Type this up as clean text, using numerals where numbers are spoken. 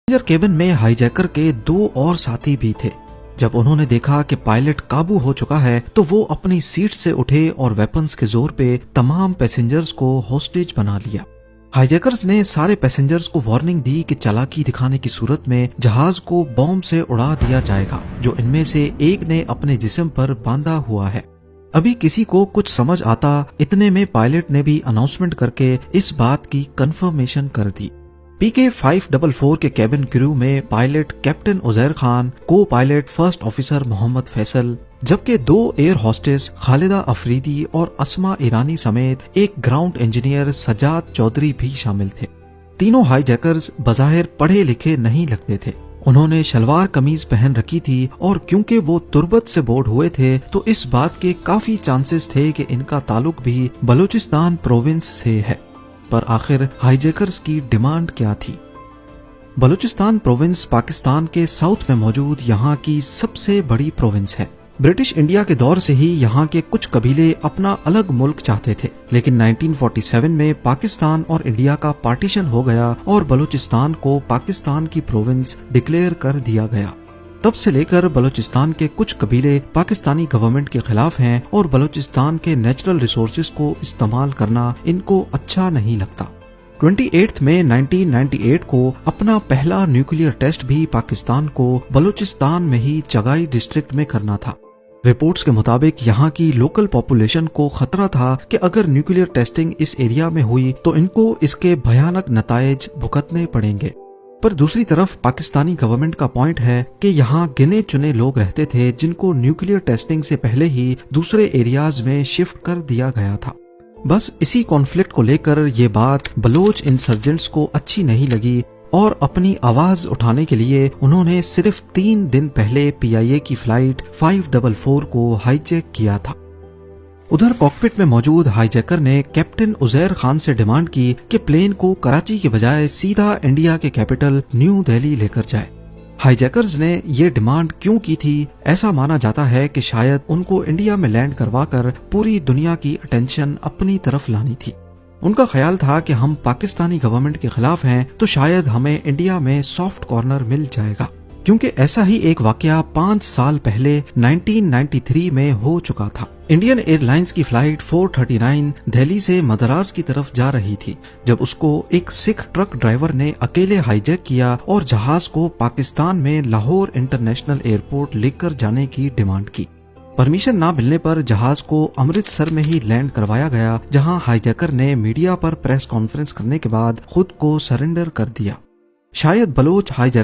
Passenger cabin में hijacker के दो और साथी भी थे। जब उन्होंने देखा कि पायलट काबू हो चुका है तो वो अपनी सीट से उठे और वेपन्स के जोर पे तमाम पैसेंजर्स को होस्टेज बना लिया। हाईजैकर्स ने सारे पैसेंजर्स को वार्निंग दी कि चालाकी दिखाने की सूरत में जहाज को बॉम्ब से उड़ा दिया जाएगा, जो इनमें से एक ने अपने जिस्म पर बांधा हुआ है। अभी किसी को कुछ समझ आता इतने में पायलट ने भी अनाउंसमेंट करके इस बात की कंफर्मेशन कर दी। पीके 544 के कैबिन क्रू में पायलट कैप्टन उजैर खान, को pilot first officer Mohammad Faisal, जबकि दो एयर होस्टेस खालिदा अफरीदी और अस्मा ईरानी समेत एक ग्राउंड इंजीनियर सजाद चौधरी भी शामिल थे। तीनों हाईजैकर्स बज़ाहिर पढ़े लिखे नहीं लगते थे। उन्होंने शलवार कमीज पहन रखी थी और क्योंकि वो तुर्बत से बोर्ड हुए थे तो इस बात के काफी चांसेस थे कि इनका ताल्लुक भी बलूचिस्तान प्रोविंस से है। पर आखिर हाईजैकर्स की डिमांड क्या थी? बलूचिस्तान प्रोविंस पाकिस्तान के साउथ में मौजूद यहाँ की सबसे बड़ी प्रोविंस है। ब्रिटिश इंडिया के दौर से ही यहाँ के कुछ कबीले अपना अलग मुल्क चाहते थे, लेकिन 1947 में पाकिस्तान और इंडिया का पार्टीशन हो गया और बलूचिस्तान को पाकिस्तान की प्रोविंस डिक्लेयर कर दिया गया। तब से लेकर बलूचिस्तान के कुछ कबीले पाकिस्तानी गवर्नमेंट के खिलाफ हैं और बलूचिस्तान के नेचुरल रिसोर्सेज को इस्तेमाल करना इनको अच्छा नहीं लगता। 28 मई 1998 को अपना पहला न्यूक्लियर टेस्ट भी पाकिस्तान को बलूचिस्तान में ही चगाई डिस्ट्रिक्ट में करना था। रिपोर्ट्स के मुताबिक यहाँ की लोकल पॉपुलेशन को खतरा था कि अगर न्यूक्लियर टेस्टिंग इस एरिया में हुई तो इनको इसके भयानक नतायज भुगतने पड़ेंगे। पर दूसरी तरफ पाकिस्तानी गवर्नमेंट का पॉइंट है कि यहाँ गिने चुने लोग रहते थे जिनको न्यूक्लियर टेस्टिंग से पहले ही दूसरे एरियाज में शिफ्ट कर दिया गया था। बस इसी कॉन्फ्लिक्ट को लेकर ये बात बलोच इंसर्जेंट्स को अच्छी नहीं लगी और अपनी आवाज उठाने के लिए उन्होंने सिर्फ 3 दिन पहले PIA की फ्लाइट 544 को हाईजैक किया था। उधर कॉकपिट में मौजूद हाईजैकर ने कैप्टन उजैर खान से डिमांड की कि प्लेन को कराची के बजाय सीधा इंडिया के कैपिटल न्यू दिल्ली लेकर जाए। हाईजैकर्स ने ये डिमांड क्यों की थी? ऐसा माना जाता है कि शायद उनको इंडिया में लैंड करवाकर पूरी दुनिया की अटेंशन अपनी तरफ लानी थी। उनका ख्याल था कि हम पाकिस्तानी गवर्नमेंट के खिलाफ हैं तो शायद हमें इंडिया में सॉफ्ट कॉर्नर मिल जाएगा, क्योंकि ऐसा ही एक वाकया 5 साल पहले 1993 में हो चुका था। इंडियन एयरलाइंस की फ्लाइट 439 दिल्ली से मद्रास की तरफ जा रही थी जब उसको एक सिख ट्रक ड्राइवर ने अकेले हाईजैक किया और जहाज को पाकिस्तान में लाहौर इंटरनेशनल एयरपोर्ट लेकर जाने की डिमांड की। परमिशन ना मिलने पर जहाज को अमृतसर में ही लैंड करवाया गया, जहां हाईजैकर ने मीडिया पर प्रेस कॉन्फ्रेंस करने के बाद खुद को सरेंडर कर दिया। शायद बलोच हाईजैकर